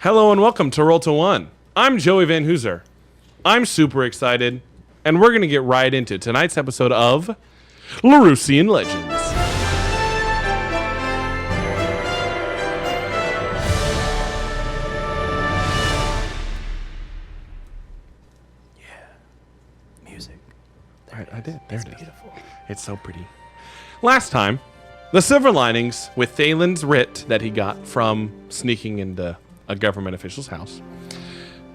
Hello and welcome to Roll to One. I'm Joey Van Hooser. I'm super excited, and we're going to get right into tonight's episode of Laruusian Legends. I did. There it is. Beautiful. It's so pretty. Last time, the silver linings with Thalen's writ that he got from sneaking into a government official's house.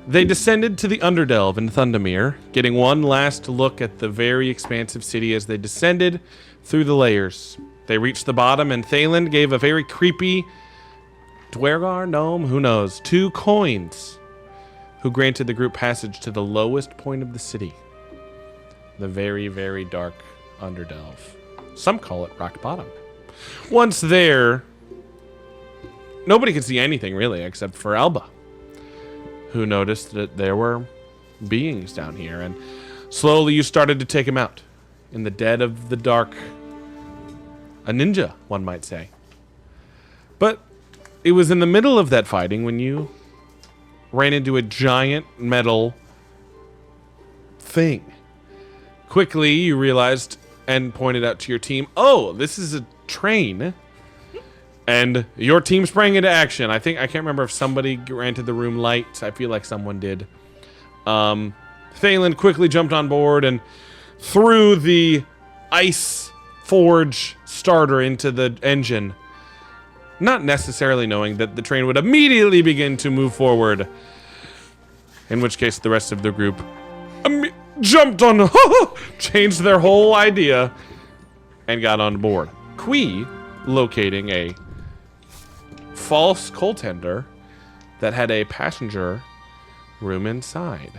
They descended to the Underdelve in Thundomir, getting one last look at the very expansive city as they descended through the layers. They reached the bottom, and Thalen gave a very creepy Dwergar gnome, who knows, 2 coins, who granted the group passage to the lowest point of the city. The very, very dark Underdelve. Some call it rock bottom. Once there, nobody could see anything really except for Alba, who noticed that there were beings down here, and slowly you started to take him out. In the dead of the dark, a ninja, one might say. But it was in the middle of that fighting when you ran into a giant metal thing. Quickly, you realized and pointed out to your team, oh, this is a train. And your team sprang into action. I can't remember if somebody ran to the room light. I feel like someone did. Thalen quickly jumped on board and threw the ice forge starter into the engine, not necessarily knowing that the train would immediately begin to move forward. In which case, the rest of the group jumped on, changed their whole idea, and got on board. Kui locating a false coal tender that had a passenger room inside.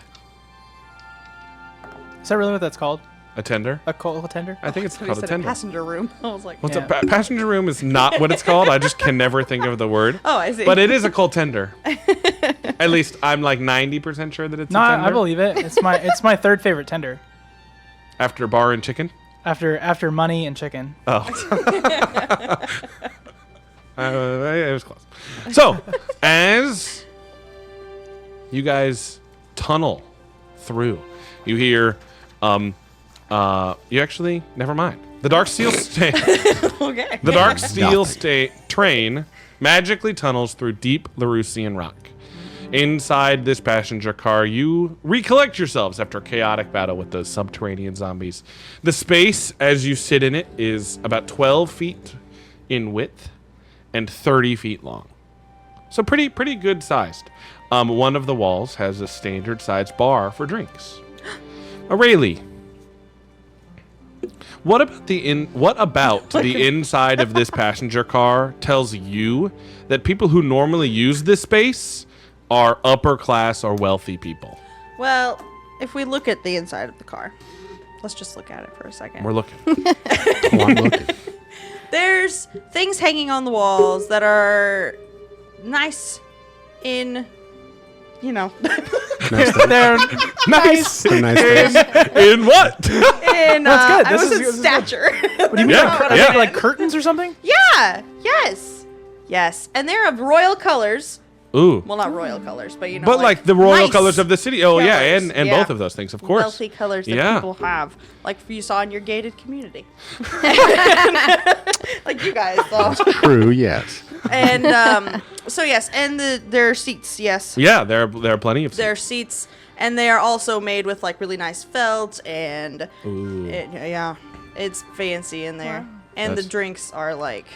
Is that really what that's called? A tender? A coal tender? I think it's called a tender. Passenger room. I was like, well, yeah. Passenger room is not what it's called. I just can never think of the word. Oh, I see. But it is a coal tender. At least I'm like 90% sure that it's a tender. I believe it. It's my third favorite tender. After bar and chicken? After money and chicken. Oh. It was close. So, as you guys tunnel through, you hear, you actually, never mind. The Dark Steel Okay. The Dark Steel train magically tunnels through deep Laruusian rock. Inside this passenger car, you recollect yourselves after a chaotic battle with those subterranean zombies. The space, as you sit in it, is about 12 feet in width and 30 feet long. So pretty good sized. One of the walls has a standard sized bar for drinks. Rayleigh, what about the inside of this passenger car tells you that people who normally use this space are upper class or wealthy people? Well, if we look at the inside of the car, let's just look at it for a second. We're looking. Come on, looking. There's things hanging on the walls that are nice in, They're nice. They're nice. In what? In That's good. I was in stature. What do you mean? Like curtains or something? Yeah. Yes. And they're of royal colors. Ooh. Well, not royal colors, but But like the royal nice colors of the city. Oh, colors. yeah, and both of those things, of course. Wealthy colors that people have, like you saw in your gated community. Like you guys saw. True, yes. And so yes, and there are seats, yes. Yeah, there are plenty of seats. There are seats, and they are also made with like really nice felt, and it's fancy in there. Wow. And the drinks are like,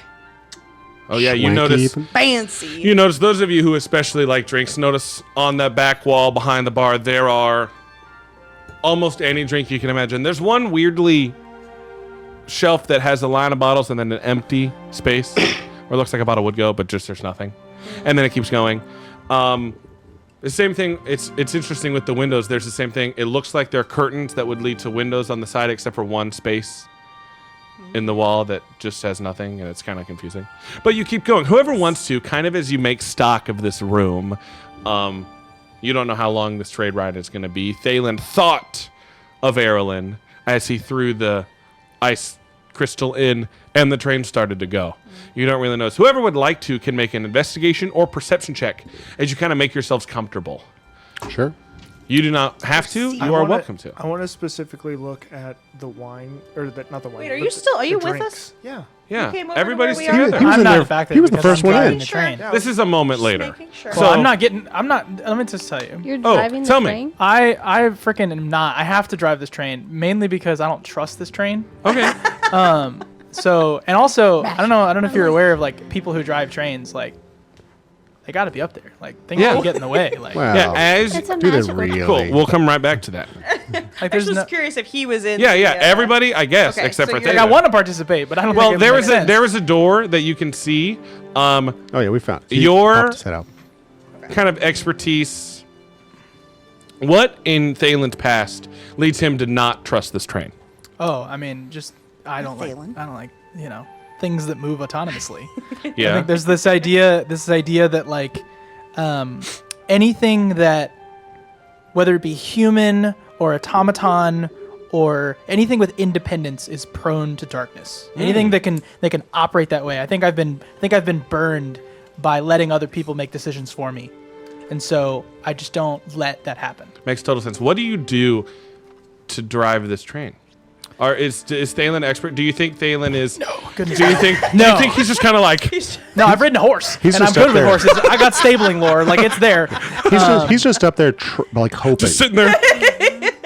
oh yeah, you notice fancy. You notice, those of you who especially like drinks, notice on that back wall behind the bar there are almost any drink you can imagine. There's one weirdly shelf that has a line of bottles and then an empty space where it looks like a bottle would go, but just there's nothing. And then it keeps going. The same thing, it's interesting with the windows. There's the same thing. It looks like there are curtains that would lead to windows on the side except for one space in the wall that just has nothing, and it's kind of confusing. But you keep going. Whoever wants to, kind of as you make stock of this room, you don't know how long this trade ride is going to be. Thalen thought of Erlen as he threw the ice crystal in, and the train started to go. You don't really notice. Whoever would like to can make an investigation or perception check as you kind of make yourselves comfortable. Sure. You do not have to. You are welcome to. I want to specifically look at the wine, or not the wine. Wait, are but you still? Are you with drinks. us? Yeah. Yeah, came over to everybody's where we are? together. He was I'm in not there. in fact He was the because first I'm one driving in. the Sure. train. Yeah. This is a moment later. Making sure. Well, So- I'm not. Let me just tell you. You're Oh, driving the tell me. train? I freaking am not. I have to drive this train mainly because I don't trust this train. Okay. So and also I don't know if you're aware of like people who drive trains, like they got to be up there. Like things Yeah. can get in the way. Like Wow. Yeah, as It's a Do they magical really? cool. We'll come right back to that. like I there's was no. just curious if he was in. Yeah, the, yeah. Everybody, I guess, Okay, except so for you're- Like I Taylor. want to participate, but I don't. Well, think there was is a door that you can see. Oh yeah, we found. He Your- popped his head out. Kind of expertise. What in Thalen's past leads him to not trust this train? Oh, I mean, just I don't like things that move autonomously. I Yeah. think there's this idea that like anything that, whether it be human or automaton or anything with independence, is prone to darkness. Anything that can operate that way. I think I've been burned by letting other people make decisions for me, and so I just don't let that happen. Makes total sense. What do you do to drive this train? Or is Thalen expert? Do you think Thalen is? No. Goodness. Do you think? Do No. you think he's just kind of like? No, I've ridden a horse, He's and I'm just good up with there. horses. I got stabling lore, like it's there. He's just up there, like hoping. Just sitting there.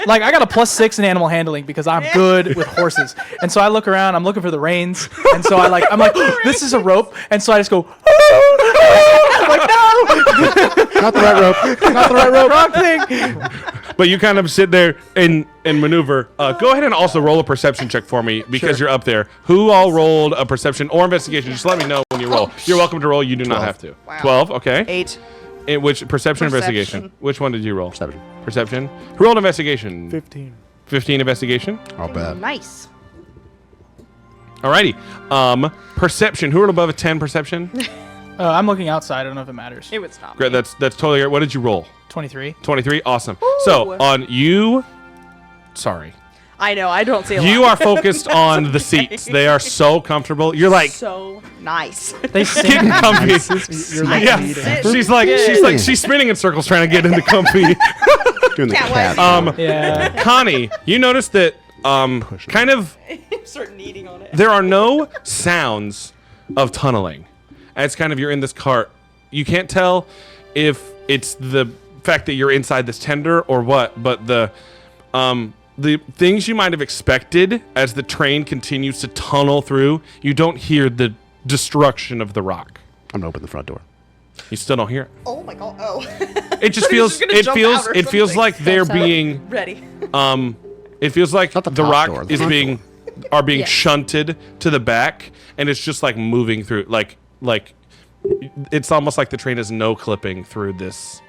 Like I got a +6 in animal handling because I'm good with horses, and so I look around. I'm looking for the reins, and so I'm like, this is a rope, and so I just go, I'm like, no, Not the right rope. Not the right rope. wrong thing. But you kind of sit there and maneuver. Go ahead and also roll a perception check for me because you're up there. Who all rolled a perception or investigation? Just let me know when you roll. You're welcome to roll. You do not 12. have to. Wow. 12. Okay. 8. In which perception or Perception. investigation? Which one did you roll? Perception. Perception. Who rolled investigation? 15. 15 investigation. I'll bet. Nice. Alrighty. Perception. Who rolled above a 10 perception? I'm looking outside. I don't know if it matters. It would stop. Great. That's totally great. What did you roll? 23. 23. Awesome. So Ooh. on you. Sorry. I know. I don't see a lot. You are focused on the seats. They are so comfortable. You're like so nice. They sing. getting comfy. You're like Yeah. leading. She's spinning in circles trying to get into comfy. Doing the Cat cat. Yeah. Connie, you notice that kind of Start kneading on it. there are no sounds of tunneling. As kind of you're in this cart. You can't tell if it's the fact that you're inside this tender or what, but the things you might have expected as the train continues to tunnel through, you don't hear the destruction of the rock. I'm gonna open the front door. You still don't hear it. Oh my god. Oh. It just He's feels just gonna jump out or it feels something. like they're Jumps out. being Ready. it feels like Not the the top rock door, the is front being are being Yeah. shunted to the back, and it's just like moving through like it's almost like the train is no clipping through this.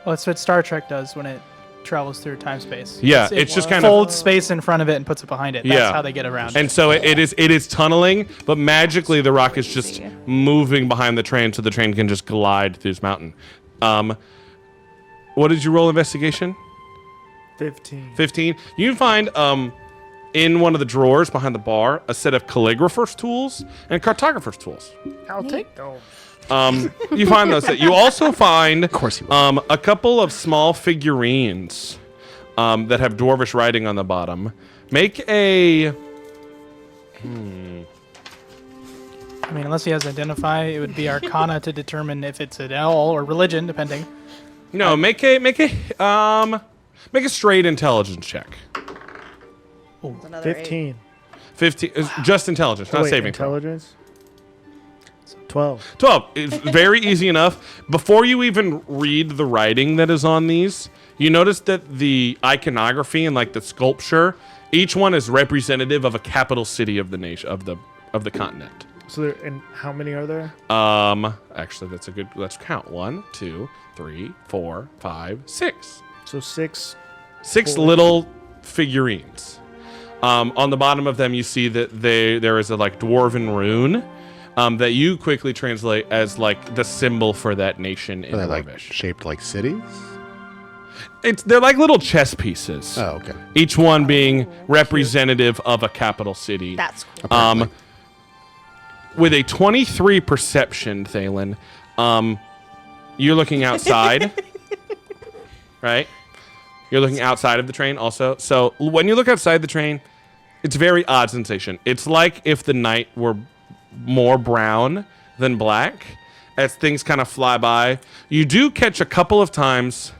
Well, that's what Star Trek does when it travels through time space. Yeah, it it's just kind of folds space in front of it and puts it behind it. That's Yeah. how they get around. and so it is tunneling, but magically the rock is just moving behind the train, so the train can just glide through this mountain. What did you roll investigation? 15. 15. You find in one of the drawers behind the bar a set of calligrapher's tools and cartographer's tools. I'll take those. You find those. You also find, of course you will. a couple of small figurines that have dwarvish writing on the bottom. Make a. I mean, unless he has identify, it would be Arcana to determine if it's an L or religion, depending. No, make a straight intelligence check. Another 8. 15. 15 is just intelligence, not Wait, saving throw. intelligence? 12. 12. It's very easy enough. Before you even read the writing that is on these, you notice that the iconography and like the sculpture, each one is representative of a capital city of the nation of the continent. So there, and how many are there? Actually, that's a good. Let's count. 1, 2, 3, 4, 5, 6. So 6. 6 Cool. little figurines. On the bottom of them, you see that there is a like dwarven rune that you quickly translate as like the symbol for that nation in Are they like Dwarvish. shaped like cities? They're like little chess pieces. Oh, okay. Each one being representative of a capital city. That's cool. Apparently. With a 23 perception, Thalen, you're looking outside, right? You're looking outside of the train also. So when you look outside the train, it's a very odd sensation. It's like if the night were more brown than black as things kind of fly by. You do catch a couple of times...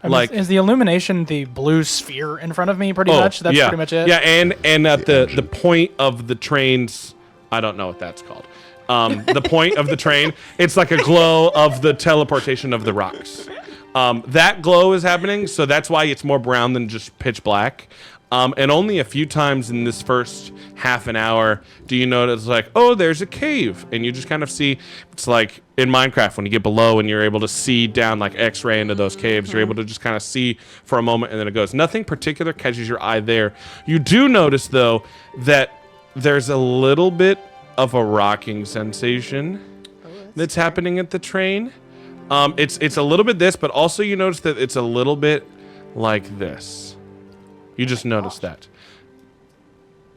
Is the illumination the blue sphere in front of me pretty much? That's pretty much it? Yeah, and at the point of the train's... I don't know what that's called. The point of the train, it's like a glow of the teleportation of the rocks. That glow is happening, so that's why it's more brown than just pitch black. And only a few times in this first half an hour do you notice, like, oh, there's a cave. And you just kind of see, it's like in Minecraft when you get below and you're able to see down like X-ray into those caves. You're able to just kind of see for a moment and then it goes. Nothing particular catches your eye there. You do notice, though, that there's a little bit of a rocking sensation that's happening at the train. It's a little bit this, but also you notice that it's a little bit like this. You just noticed that.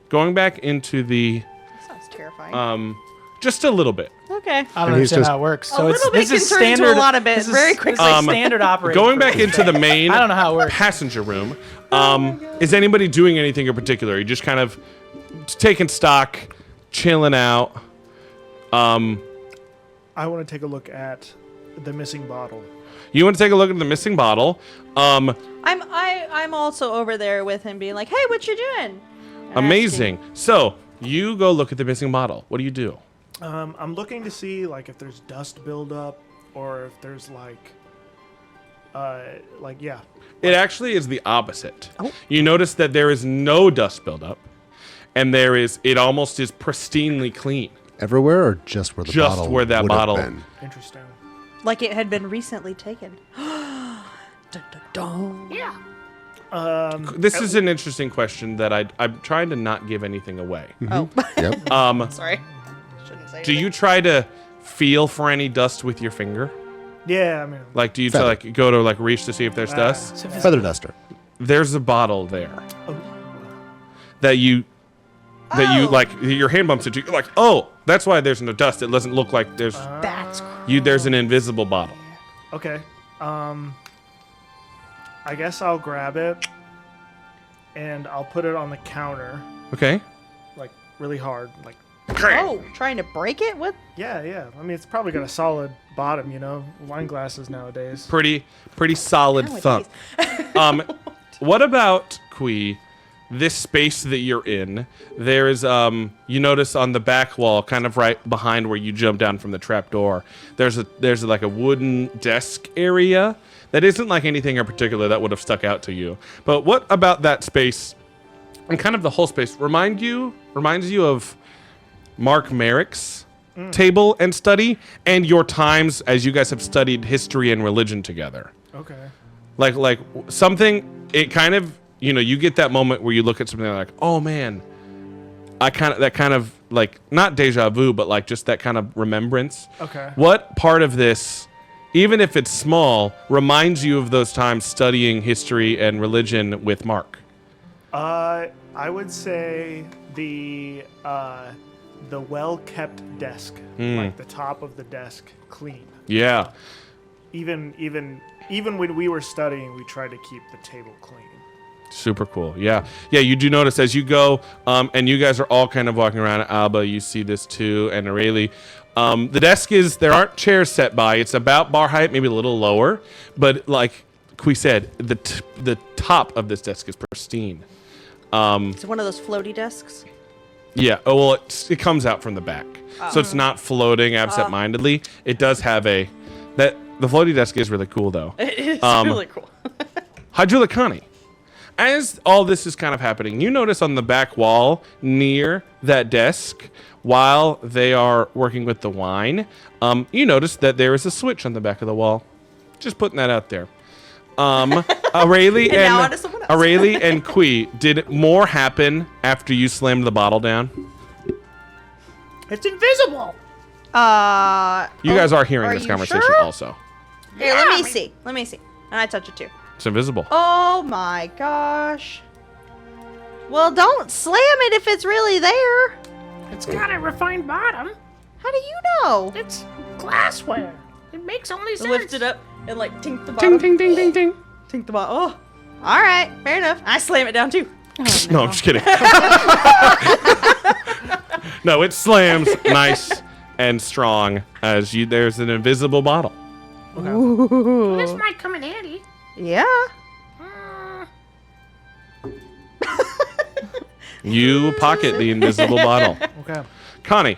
Going back into the... That sounds terrifying. Just a little bit. Okay. I don't And he's understand just- how it works. A little bit this is can turn into standard. a lot of bit this is- very this is quickly. like standard operating. Going back into the main I don't know how it works. passenger room, is anybody doing anything in particular? Are you just kind of taking stock, chilling out? I want to take a look at the missing bottle. You want to take a look at the missing bottle? I'm also over there with him, being like, "Hey, what you doing?" Amazing. So you go look at the missing bottle. What do you do? I'm looking to see like if there's dust buildup or if there's yeah. It actually is the opposite. You notice that there is no dust buildup, and it almost is pristinely clean. Everywhere or just where the Just bottle where that would have bottle- been? Interesting. Like it had been recently taken. Dun, dun, dun. Yeah. This is an interesting question that I'm trying to not give anything away. Oh, Yep. sorry. Shouldn't say. Do you try to feel for any dust with your finger? Yeah, I mean. Like, do you Feather. go to like reach to see if there's dust? Feather duster. There's a bottle there Oh, that you Oh. like your hand bumps into. You're like, oh, that's why there's no dust. It doesn't look like there's That's there's an invisible bottle. okay. I guess I'll grab it and I'll put it on the counter, Okay. like really hard, like. Oh, trying to break it? What? Yeah. I mean, it's probably got a solid bottom, wine glasses nowadays. Pretty solid Nowadays. thump. What about Kui? This space that you're in, there is you notice on the back wall, kind of right behind where you jump down from the trap door, there's like a wooden desk area that isn't like anything in particular that would have stuck out to you. But what about that space and kind of the whole space reminds you of Mark Merrick's table and study and your times as you guys have studied history and religion together? Okay. Like something, it kind of, you get that moment where you look at something like, oh man, that kind of like, not deja vu, but like just that kind of remembrance. Okay. What part of this, even if it's small, reminds you of those times studying history and religion with Mark? I would say the well-kept desk, like the top of the desk, clean. Yeah. Even when we were studying, we tried to keep the table clean. Super cool. Yeah. You do notice as you go, and you guys are all kind of walking around. Alba, you see this too, and Aurelie. The desk there aren't chairs set by. It's about bar height, maybe a little lower, but like Kui said, the top of this desk is pristine. Is it one of those floaty desks? Yeah. Oh well, it comes out from the back, so it's not floating absent-mindedly. It does have the floaty desk is really cool though. It is really cool. Hydrolicani. As all this is kind of happening, you notice on the back wall near that desk, while they are working with the wine, you notice that there is a switch on the back of the wall. Just putting that out there. Aurelie And now on to someone else. Aurelie and Kui, did more happen after you slammed the bottle down? It's invisible. You guys are hearing are this you conversation sure? also. Here, let me see. And I touch it too. It's invisible. Oh my gosh. Well, don't slam it if it's really there. It's got a refined bottom. How do you know? It's glassware. It makes only sense. Lift it up and like tink the bottom. Ting, ting, ting, ting, ting. Tink the bottom. Oh, all right, fair enough. I slam it down too. Oh, No, I'm just kidding. No, it slams nice and strong as you. There's an invisible bottle. This might come in handy. Yeah. You pocket the invisible bottle. Okay. Connie,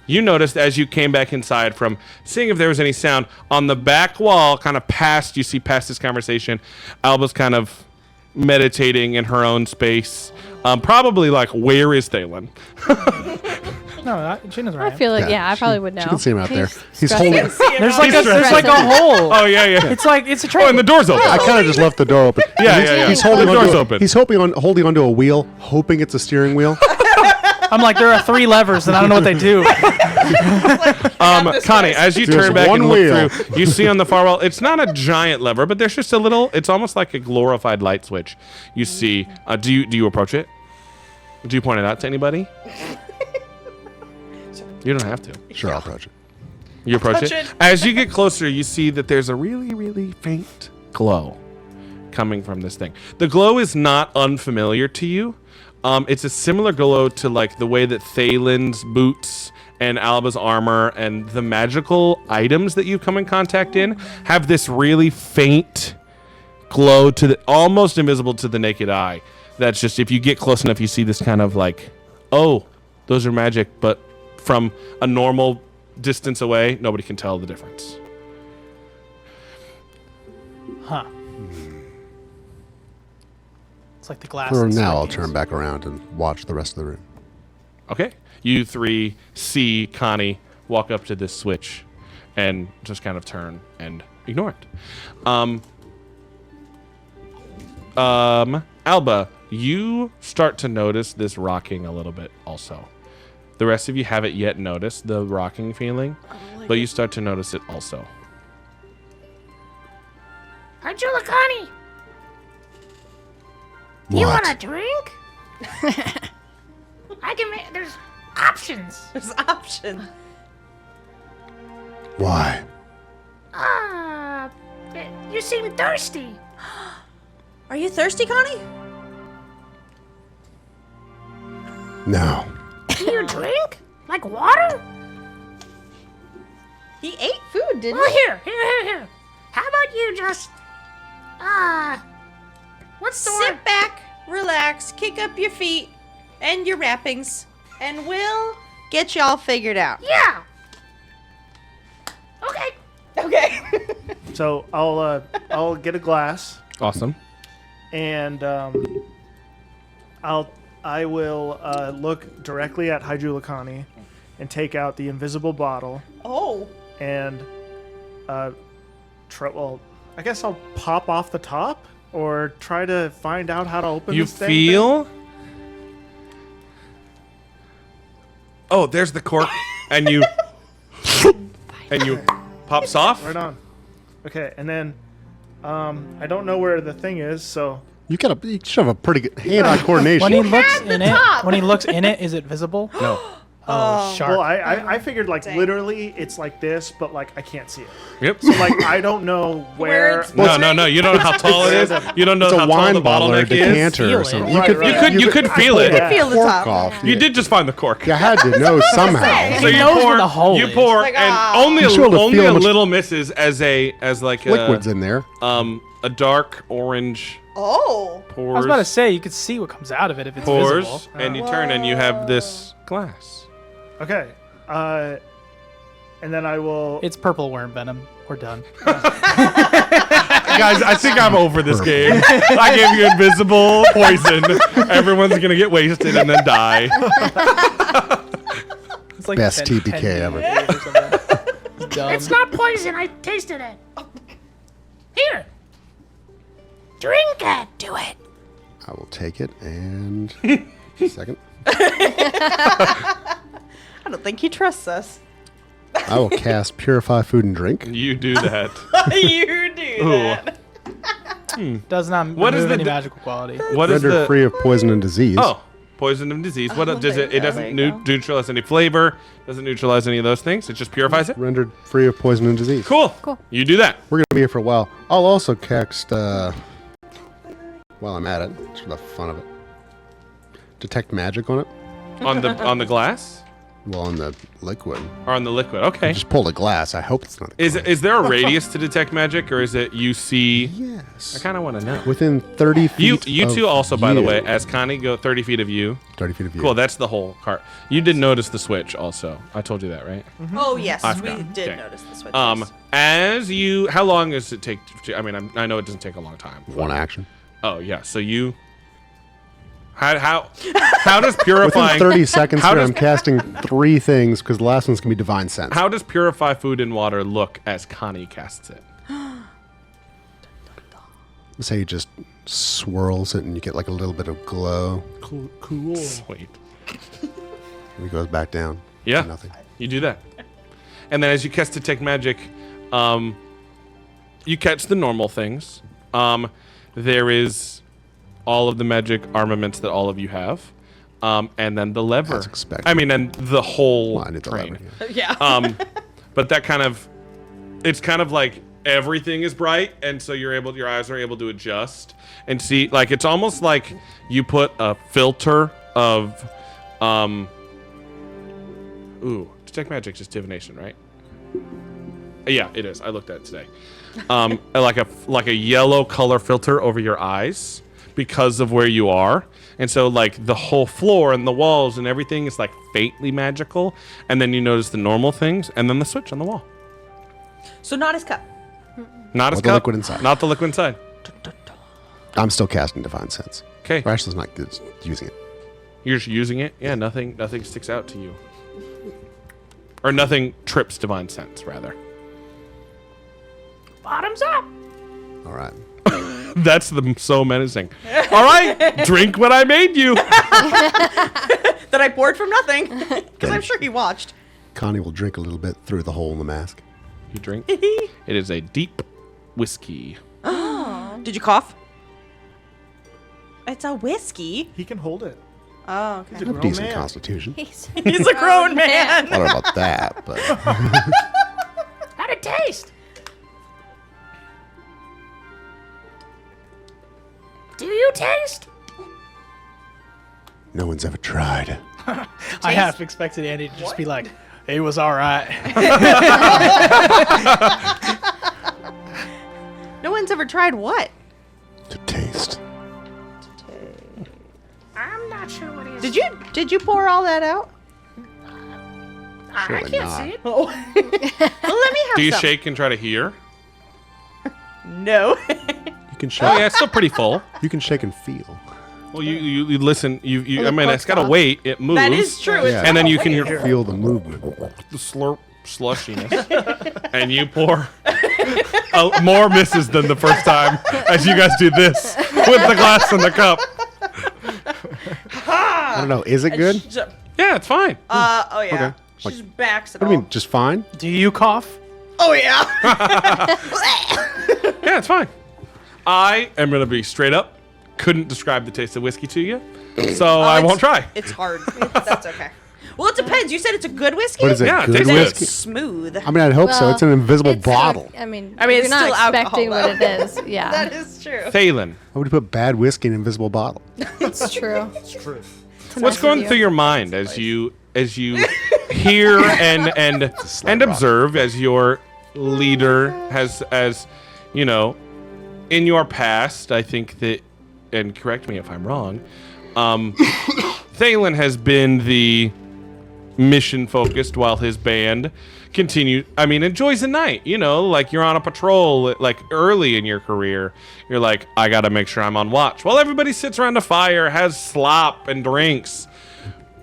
you noticed as you came back inside from seeing if there was any sound on the back wall, kind of past, you see past this conversation, Alba's kind of meditating in her own space. Probably like, where is Thalen? No, she knows where I I am. feel like, yeah, I probably would know. She can see him out there. He's stressing. holding. There's like He's a hole. Oh, yeah. It's like it's a Oh, train. and the door's open. I kind of just left the door open. Yeah. He's holding The onto door's a- open. He's holding onto a wheel, hoping it's a steering wheel. I'm like, there are 3 levers, and I don't know what they do. Connie, as you There's turn back one and look wheel. through, you see on the far wall, it's not a giant lever, but there's just a little, it's almost like a glorified light switch. You see, do you approach it? Do you point it out to anybody? You don't have to. Sure, I'll approach it. You approach Touch it. it. As you get closer, you see that there's a really, really faint glow coming from this thing. The glow is not unfamiliar to you. It's a similar glow to like the way that Thalen's boots and Alba's armor and the magical items that you come in contact in have this really faint glow to the almost invisible to the naked eye. That's just if you get close enough, you see this kind of like, oh, those are magic, but from a normal distance away, nobody can tell the difference. Huh. It's like the glass. For in now, I'll Star turn Wars. back around and watch the rest of the room. Okay. You 3 see Connie walk up to this switch and just kind of turn and ignore it. Alba, you start to notice this rocking a little bit also. The rest of you haven't yet noticed the rocking feeling, but you start to notice it also. Hi, Julicani. You want a What? drink? I can make. There's options. There's option. Why? You seem thirsty. Are you thirsty, Connie? No. Do you drink? Like water? He ate food, didn't Well, he? here. How about you just, what's the word? Sit back, relax, kick up your feet and your wrappings, and we'll get y'all figured out. Yeah. Okay. Okay. So I'll get a glass Awesome. and I will look directly at Hyjulakani and take out the invisible bottle Oh. and well, I guess I'll pop off the top or try to find out how to open You this thing. feel? Oh, there's the cork, and you pops off. Right on. Okay, and then I don't know where the thing is, so You should have a pretty good hand-eye coordination. When he looks the in it, top. when he looks in it, is it visible? No. Oh, sharp. well, I figured like Dang. literally it's like this, but like I can't see it. Yep. So like I don't know where. it's- No. You don't know how tall it is. You don't know It's how a tall wine the bottle or a bottleneck is. decanter Feel or it. something. Right, right. You could feel it. I feel the cork top. off. You did just find the cork. You had to know somehow. So He you knows pour, where the hole you is. pour, Like, and ah. only You should be able to only feel a how much- little misses as like Liquids in there. a dark orange Oh. pours. I was about to say you could see what comes out of it if it's pours, visible. and you turn and you have this glass. Okay. And then I will. It's purple worm venom. We're done. Guys, I think I'm over this game. I gave you invisible poison. Everyone's gonna get wasted and then die. It's like Best 10 TPK 10 ever. days or something. It's dumb. It's not poison. I tasted it. Here. Drink it. Do it. I will take it and second. I don't think he trusts us. I will cast Purify Food and Drink. You do that. You do Ooh. that. Does not What is remove the any di- magical quality. What is Rendered the free of poison and disease. Oh, poison and disease. What does it? It there doesn't you go. neutralize any flavor. Doesn't neutralize any of those things. It just purifies it. Rendered free of poison and disease. Cool. You do that. We're going to be here for a while. I'll also cast, while I'm at it, just for the fun of it, detect magic on it. On the glass Well, on the liquid. or on the liquid. Okay. Just pulled a glass. I hope it's not. Is there a radius to detect magic, or is it you see? Yes. I kind of want to know. Within 30 feet. You of two also, by the you. way, as Connie go 30 feet of you. 30 feet of you. Cool. That's the whole cart. You did notice the switch also. I told you that, right? Oh yes, I we forgot. did Okay. notice the switches. As you, how long does it take? I mean, I know it doesn't take a long time. One action. Oh yeah. So you. How does Within purifying 30 seconds How here, does- I'm casting 3 things because the last one's going to be Divine Sense. how does purify food and water look as Connie casts it? Say he just swirls it and you get like a little bit of glow. Cool. Sweet. And it goes back down. Yeah. to nothing. You do that. And then as you cast Detect Magic, you catch the normal things. There is all of the magic armaments that all of you have. And then the lever. As expected. I mean, and the whole Well, I did the train. lever, yeah. yeah. But that kind of, it's kind of like everything is bright, and so your eyes are able to adjust and see. Like it's almost like you put a filter of, detect magic is divination, right? Yeah, it is. I looked at it today. Like a yellow color filter over your eyes because of where you are. And so like the whole floor and the walls and everything is like faintly magical. And then you notice the normal things and then the switch on the wall. So not his cup. Not as the liquid inside. Not the liquid inside. I'm still casting Divine Sense. Okay. Rashl's not good using it. You're just using it. Yeah, nothing sticks out to you. Or nothing trips Divine Sense, rather. Bottoms up. All right. That's so menacing. All right, drink what I made you. That I poured from nothing. Because I'm sure he watched. Connie will drink a little bit through the hole in the mask. You drink. It is a deep whiskey. Did you cough? It's a whiskey. He can hold it. Oh, okay. He's a I have grown decent man. constitution. He's He's a grown man. I don't know about that, but How'd it taste? Do you taste? no one's ever tried. I half expected Andy to just be like, "It was all right." No one's ever tried what? To taste. I'm not sure what it is. Did you pour all that out? I Surely can't not. see it. Oh. Well, let me have Do you some. shake and try to hear? No. You can shake. Oh yeah, it's still pretty full. You can shake and feel. Well, you listen. I mean, cork's it's got to off. wait. It moves. That is true. It's Yeah. And then not you can weird. hear Feel the movement. the slurp slushiness, and you pour more misses than the first time as you guys do this with the glass and the cup. I don't know. Is it good? Yeah, it's fine. Oh yeah. Okay. She Like- just backs it What do you all. mean? Just fine? Do you cough? Oh yeah. Yeah, it's fine. I am gonna be straight up. Couldn't describe the taste of whiskey to you, so I it's- won't try. It's hard. That's okay. Well, it depends. You said it's a good whiskey. What is it? Yeah, it good tastes Then good. it's whiskey? smooth. I mean, I'd hope so. Well, It's an invisible It's bottle. I mean, I mean, you're it's not still alcohol, expecting what it though. is. Yeah, That is true. Thalen, Why would you put bad whiskey in an invisible bottle? it's true. It's true. It's what's nice going of through your mind as you hear and observe as your leader has, as you know, in your past? I think that, and correct me if I'm wrong, Thalen has been the mission focused while his band enjoys the night. You know, like you're on a patrol, like early in your career, you're like, I gotta make sure I'm on watch while everybody sits around a fire, has slop and drinks.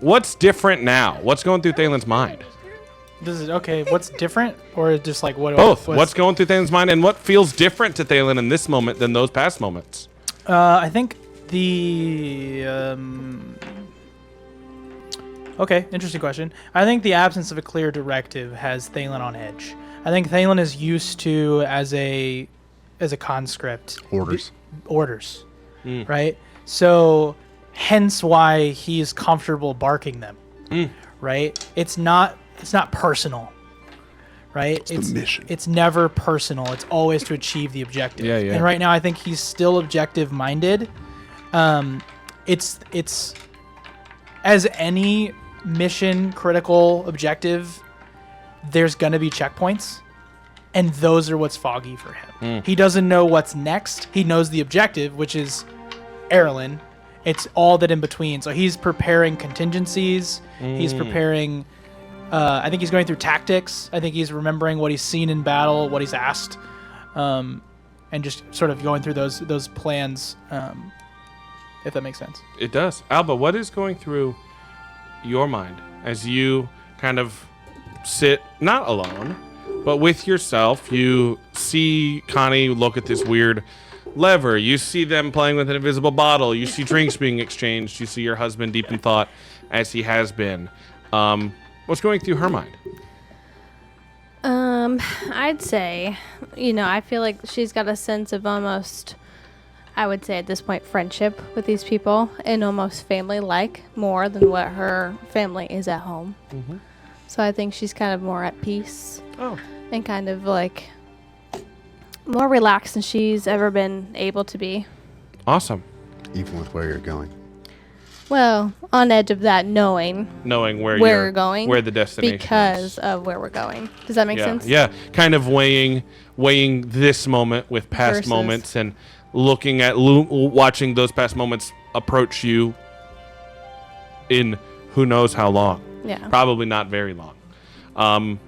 What's different now? What's going through Thalen's mind? This is okay. What's different, or just like what? Both. What's going through Thalen's mind, and what feels different to Thalen in this moment than those past moments? I think the okay, interesting question. I think the absence of a clear directive has Thalen on edge. I think Thalen is used to as a conscript. Orders. orders, right? So hence why he's comfortable barking them, right? It's not personal, right? It's the mission. It's never personal. It's always to achieve the objective. Yeah, yeah. And right now, I think he's still objective minded. It's as any mission critical objective, there's gonna be checkpoints, and those are what's foggy for him. He doesn't know what's next. He knows the objective, which is Erlen. It's all that in between. So he's preparing contingencies. He's preparing. I think he's going through tactics. I think he's remembering what he's seen in battle, what he's asked, and just sort of going through those plans. If that makes sense. It does. Alba, what is going through your mind as you kind of sit, not alone, but with yourself? You see Connie look at this weird lever. You see them playing with an invisible bottle. You see drinks being exchanged. You see your husband deep in thought, as he has been. What's going through her mind? I'd say, I feel like she's got a sense of almost, I would say at this point, friendship with these people, and almost family-like more than what her family is at home. Mm-hmm. So I think she's kind of more at peace. Oh. And kind of like more relaxed than she's ever been able to be. Awesome. Even with where you're going. Well, on edge of that, knowing where you're going, where the destination because is. of where we're going. Does that make sense? Yeah, kind of weighing this moment with past Versus. moments, and looking at watching those past moments approach you in who knows how long. Yeah. Probably not very long.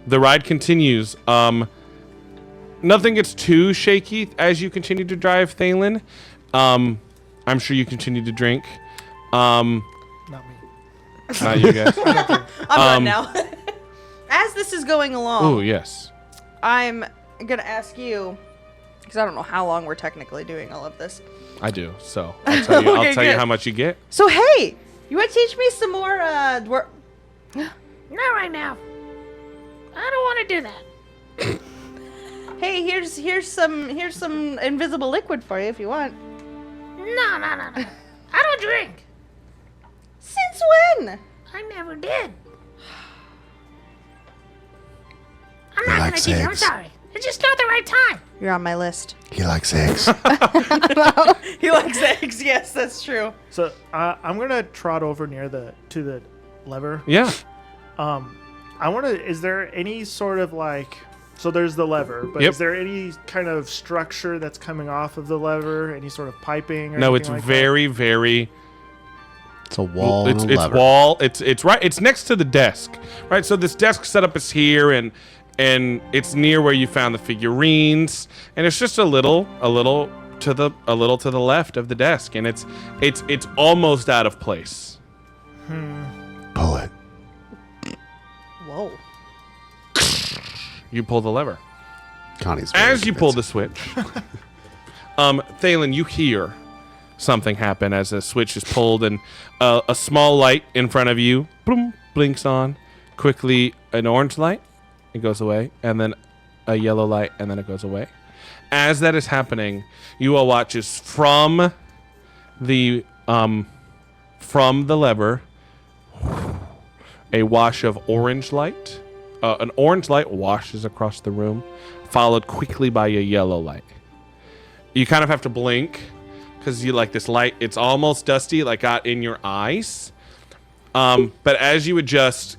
The ride continues. Nothing gets too shaky as you continue to drive, Thalen. I'm sure you continue to drink. Not me. Not you guys. I'm done now. As this is going along, Oh, yes. I'm gonna ask you, because I don't know how long we're technically doing all of this. I do. So I'll tell you, Okay, I'll tell you good. how much you get. So hey, you want to teach me some more? Not right now. I don't want to do that. Hey, here's some invisible liquid for you if you want. No. I don't drink. Since when? I never did. I'm He not gonna likes teach you. I'm eggs. sorry. It's just not the right time. You're on my list. He likes eggs. He likes eggs. Yes, that's true. So I'm gonna trot over near to the lever. Yeah. I want to. Is there any sort of like? So there's the lever, but Yep. is there any kind of structure that's coming off of the lever? Any sort of piping? Or No, anything it's like that? very, very. It's a wall and a It's lever. wall. It's right. It's next to the desk, right? So this desk setup is here, and it's near where you found the figurines, and it's just a little to the left of the desk, and it's almost out of place. Pull it. Whoa. You pull the lever. Connie's very As you pull the convincing. switch, Thalen, you hear something happen as a switch is pulled, and a small light in front of you boom, blinks on. Quickly, an orange light, it goes away, and then a yellow light, and then it goes away. As that is happening, you all watch as from the lever, a wash of orange light. An orange light washes across the room, followed quickly by a yellow light. You kind of have to blink because you like this light. It's almost dusty, like got in your eyes. But as you adjust,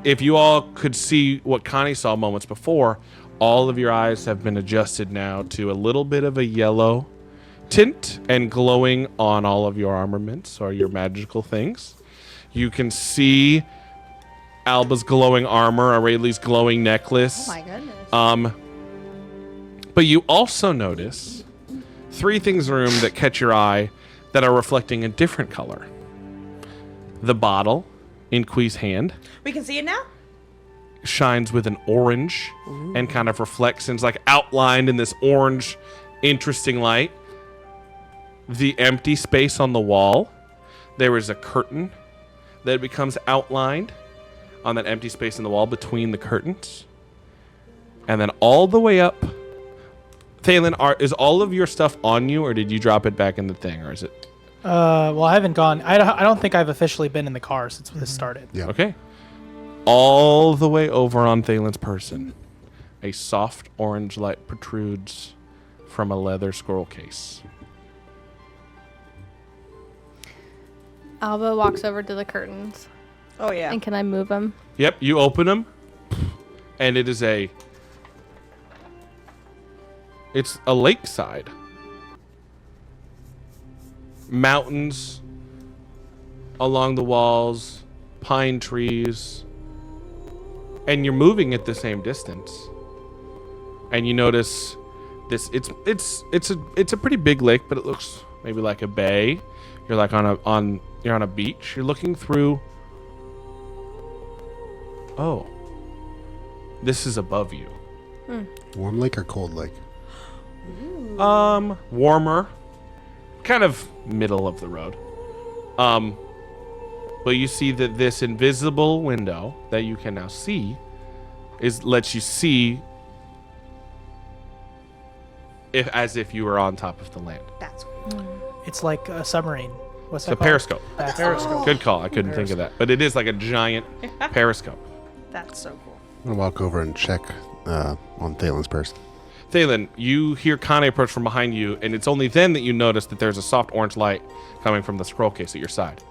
if you all could see what Connie saw moments before, all of your eyes have been adjusted now to a little bit of a yellow tint and glowing on all of your armaments or your magical things. You can see Alba's glowing armor, Aureli's glowing necklace. Oh my goodness. But you also notice 3 things in the room that catch your eye that are reflecting a different color. The bottle in Quee's hand We can see it now? shines with an orange and kind of reflects and is like outlined in this orange, interesting light. The empty space on the wall, there is a curtain that becomes outlined on that empty space in the wall between the curtains. And then all the way up Thalen, is all of your stuff on you, or did you drop it back in the thing, or is it? Well, I haven't gone. I don't think I've officially been in the car since this started. Yeah. Okay. All the way over on Thalen's person, a soft orange light protrudes from a leather scroll case. Alba walks over to the curtains. Oh yeah. And can I move them? Yep, you open them, and it's a lakeside. Mountains along the walls, pine trees, and you're moving at the same distance. And you notice this. It's a pretty big lake, but it looks maybe like a bay. You're like you're on a beach. You're looking through. Oh, this is above you. Warm lake or cold lake? Warmer, kind of middle of the road. But you see that this invisible window that you can now see lets you see as if you were on top of the land. That's It's like a submarine. What's It's that a called? periscope. That's periscope. Good call. I couldn't think of that, but it is like a giant periscope. that's so cool. I'm gonna walk over and check on Thalen's person. Thalen, you hear Kane approach from behind you, and it's only then that you notice that there's a soft orange light coming from the scroll case at your side.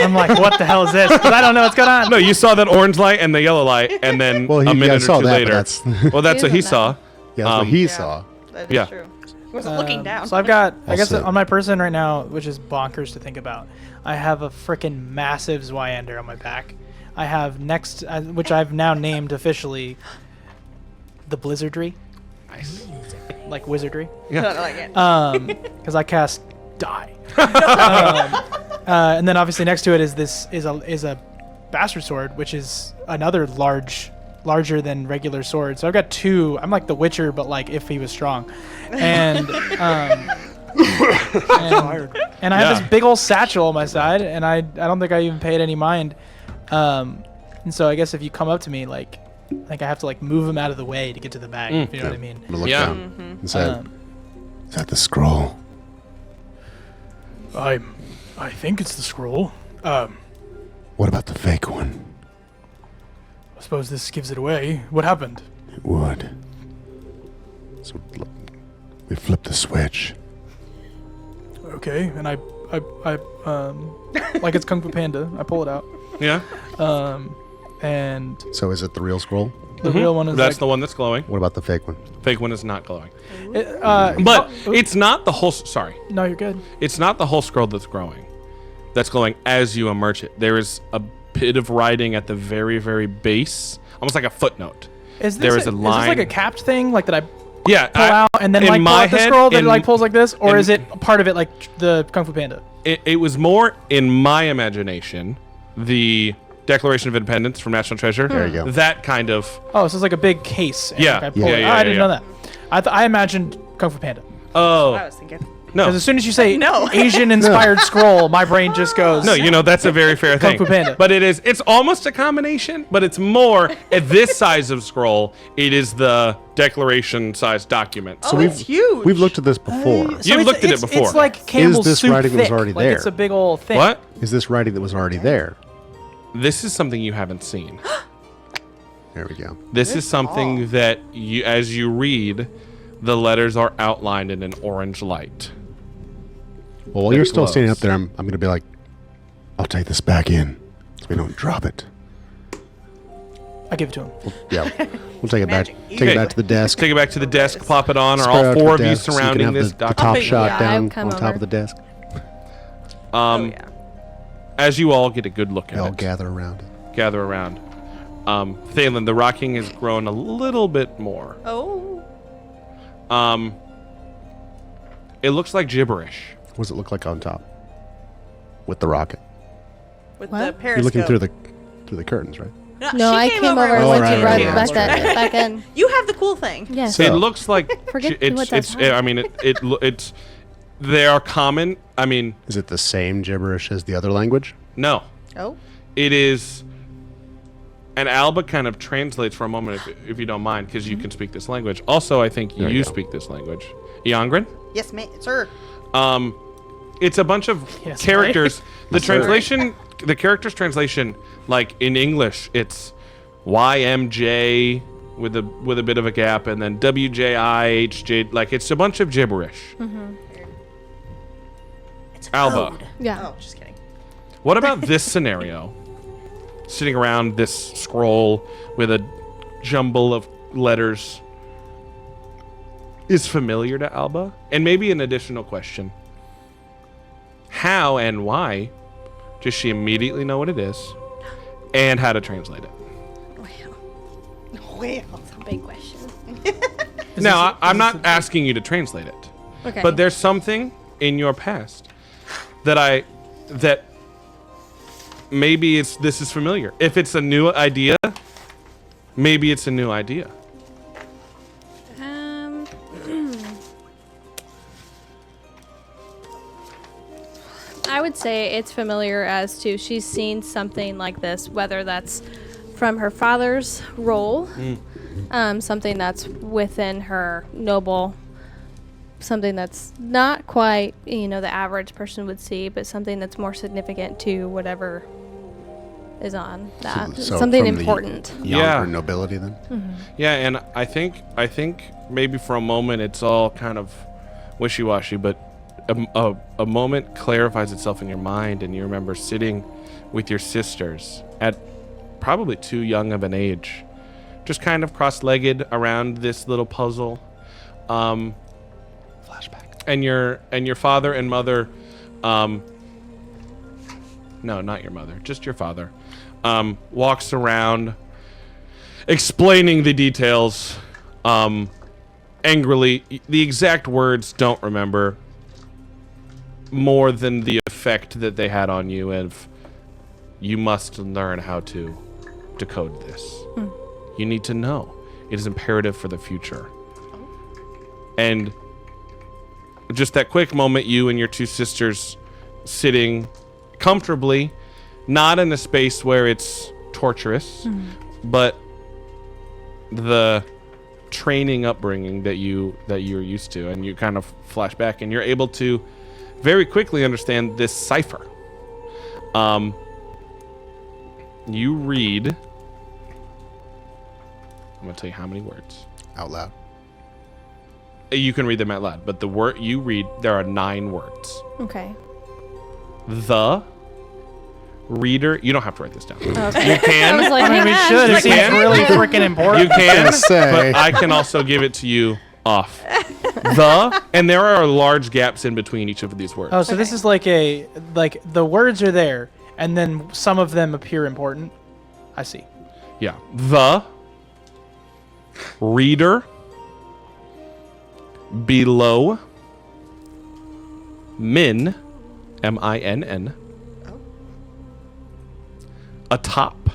I'm like, what the hell is this? Because I don't know what's going on. No, you saw that orange light and the yellow light, and then Well, a I minute saw or two that, but later. that's Well, that's what he He doesn't saw. know. that's what he saw. That is Yeah. true. I wasn't looking down. So I've got, I I'll guess sit. on my person right now, which is bonkers to think about, I have a freaking massive Zwyander on my back. I have next, which I've now named officially, the Blizzardry. Nice. Like wizardry. I don't like it. Because I cast die. And then obviously next to it is a bastard sword, which is another larger than regular sword. So I've got two. I'm like the Witcher, but like if he was strong. And and I have this big old satchel on my side, and I don't think I even paid any mind. And so I guess if you come up to me, like I have to like move him out of the way to get to the bag. If you know what I mean. I'm gonna look Yeah. down and say, Um, "Is that the scroll?" I think it's the scroll. What about the fake one? I suppose this gives it away. What happened? It would. So we flip the switch. Okay, and I like it's Kung Fu Panda. I pull it out. Yeah. And So is it the real scroll? the real one is That's like, the one that's glowing. What about the fake one? Fake one is not glowing. but But it's not the whole. Sorry, no, you're good. it's not the whole scroll that's growing. That's glowing as you immerse it. There is a bit of writing at the very, very base, almost like a footnote. Is this, There is a is this line. like a capped thing, like that I Yeah, pull out and then in like pull my out the head, scroll that in- it like pulls like this, or in- is it part of it like the Kung Fu Panda? It was more in my imagination, the Declaration of Independence from National Treasure. There you go. That kind of. Oh, so it's like a big case. And Yeah. like I pull Yeah, it. yeah, I yeah, didn't yeah. know that. I imagined Kung Fu Panda. Oh I was thinking. no, Because as soon as you say No. Asian-inspired scroll, my brain just goes. no, you know that's a very fair Kung thing. Fu Panda. But it's almost a combination, but it's more at this size of scroll. It is the Declaration-sized document. Oh, it's huge. We've looked at this before. So You've it's- looked at it it's- before. It's like Campbell's this soup writing that was thick. already like there? It's a big old thing. What? Is this writing that was already there? This is something you haven't seen. There we go. This is something that you, as you read, the letters are outlined in an orange light. Well, while That you're still glows. standing up there, I'm going to be like, I'll take this back in so we don't drop it. I give it to him. Yeah, we'll take it back. Magic. Take it back to the desk. Take it back to the desk, plop it on. Are Spread all out to four the of you desk so can surrounding have this the document? top Oh, shot yeah, down I've come on top over. of the desk? Oh yeah. As you all get a good look They at all it, gather around it. gather around. Thalen, the rocking has grown a little bit more. Oh. It looks like gibberish. What does it look like on top? With the rocket. With What? the You're periscope. You're looking through the curtains, right? No, she I came over and and Oh, looked right, right, right, back, right. back in. You have the cool thing. Yes. So- It looks like Forget it's what that's it's. I mean, it's. They are common. I mean, Is it the same gibberish as the other language? no. Oh. It is And Alba kind of translates for a moment, if you don't mind, because you can speak this language. Also, I think you speak this language. Iangren? Yes, ma'am, sir. It's a bunch of Yes, characters. The translation, the character's translation, like in English, it's YMJ with a bit of a gap, and then WJIHJ. Like it's a bunch of gibberish. It's Alba. code. Yeah. Oh, just kidding. What about this scenario? Sitting around this scroll with a jumble of letters is familiar to Alba? And maybe an additional question. How and why does she immediately know what it is and how to translate it? Well. That's a big question. Now, I'm not asking you to translate it. Okay. But there's something in your past that maybe this is familiar. If it's a new idea, maybe it's a new idea. I would say it's familiar as to she's seen something like this, whether that's from her father's role, something that's within her noble, something that's not quite, the average person would see, but something that's more significant to whatever is on that. So Something from the important. Younger nobility, then. Yeah, and I think maybe for a moment it's all kind of wishy-washy, but a moment clarifies itself in your mind, and you remember sitting with your sisters at probably too young of an age, just kind of cross-legged around this little puzzle. Flashback. And your father and mother, no, not your mother, just your father, walks around explaining the details, angrily. The exact words don't remember, more than the effect that they had on you of, you must learn how to decode this. You need to know. It is imperative for the future. And just that quick moment, you and your two sisters sitting comfortably, not in a space where it's torturous, but the training upbringing that you're used to, and you kind of flash back, and you're able to very quickly understand this cipher. You read. I'm gonna tell you how many words. Out loud. You can read them out loud, but the word you read, there are 9 words. Okay. The reader. You don't have to write this down. Okay. You can. I was like, I mean, we hang on. should. It You seems can. really freaking important. You can, say. but I can also give it to you off. And there are large gaps in between each of these words. Oh, so this is like the words are there, and then some of them appear important. I see. Yeah. The reader below min, MINN, atop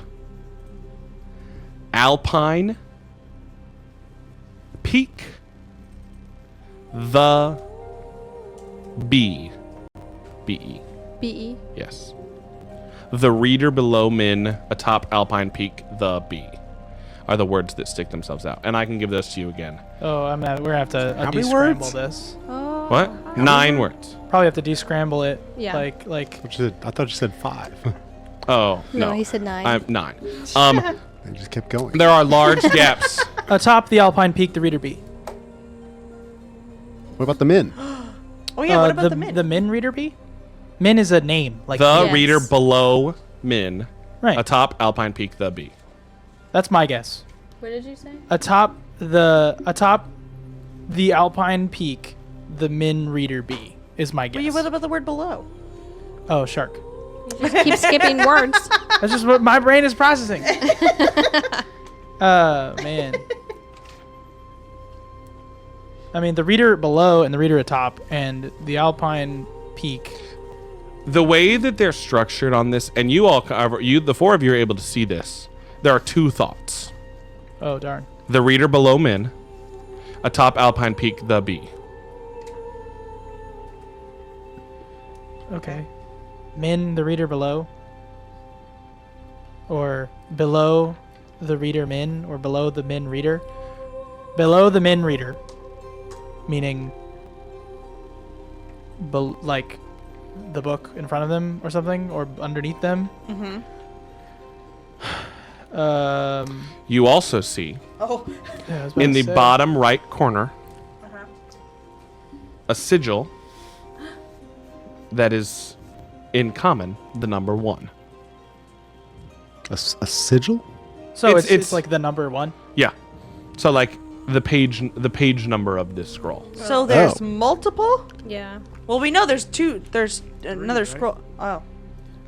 alpine peak the B. B-E. B-E. Yes. The reader below min, atop alpine peak, the B are the words that stick themselves out. And I can give those to you again. Oh, we're gonna have to How many descramble words? this. Oh. What? 9 words. Probably have to descramble it. Yeah. Like I thought you said 5. Oh, No, no. he said 9. I'm 9. They just kept going. There are large gaps. atop the alpine peak, the reader B. What about the men? Oh yeah, what about the min? The min reader B? Min is a name. Like The Yes. reader below min, right. atop alpine peak, the B. That's my guess. What did you say? Atop the alpine peak, the min reader B is my guess. What about the word below? Oh, shark. You just keep skipping words. That's just what my brain is processing. Man. I mean, the reader below and the reader atop and the alpine peak. The way that they're structured on this, and the 4 of you are able to see this, there are 2 thoughts. Oh, darn. The reader below min, atop alpine peak, the B. Okay. Min, the reader below. Or below the reader min or below the min reader. Below the min reader, meaning like the book in front of them or something, or underneath them. You also see Oh. Yeah, I was about in to the say. bottom right corner a sigil that is in common the number 1. A sigil? So it's- it's like the number 1. Yeah. So like the page number of this scroll. So there's Oh. multiple? Yeah. Well, we know there's 2. There's another right? scroll. Oh.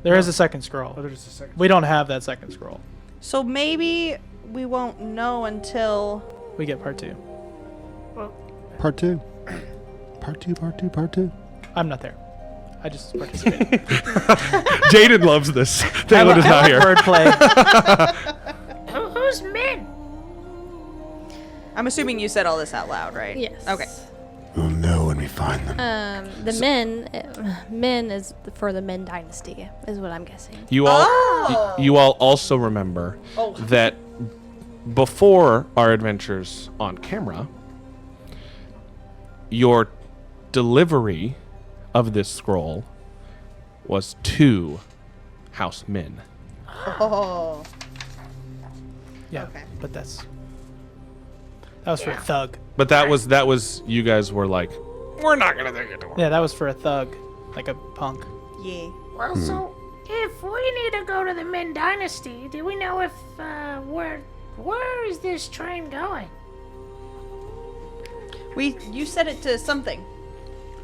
There is a second scroll. Oh, there's a second. We don't have that second scroll. So maybe we won't know until... We get part 2. Part 2. Part 2. I'm not there. I just participated. Jaden loves this. Taylor is not here. Wordplay. Who's Min? I'm assuming you said all this out loud, right? Yes. Okay. We'll know when we find them. The Min is for the Min dynasty, is what I'm guessing. You all you all also remember that before our adventures on camera, your delivery of this scroll was to House Min. Oh. Yeah, Okay. but that was for a thug. But that was you guys were like, we're not gonna take it to her. Yeah, that was for a thug, like a punk. Yeah. Well, so if we need to go to the Min Dynasty, do we know if where is this train going? You said it to something,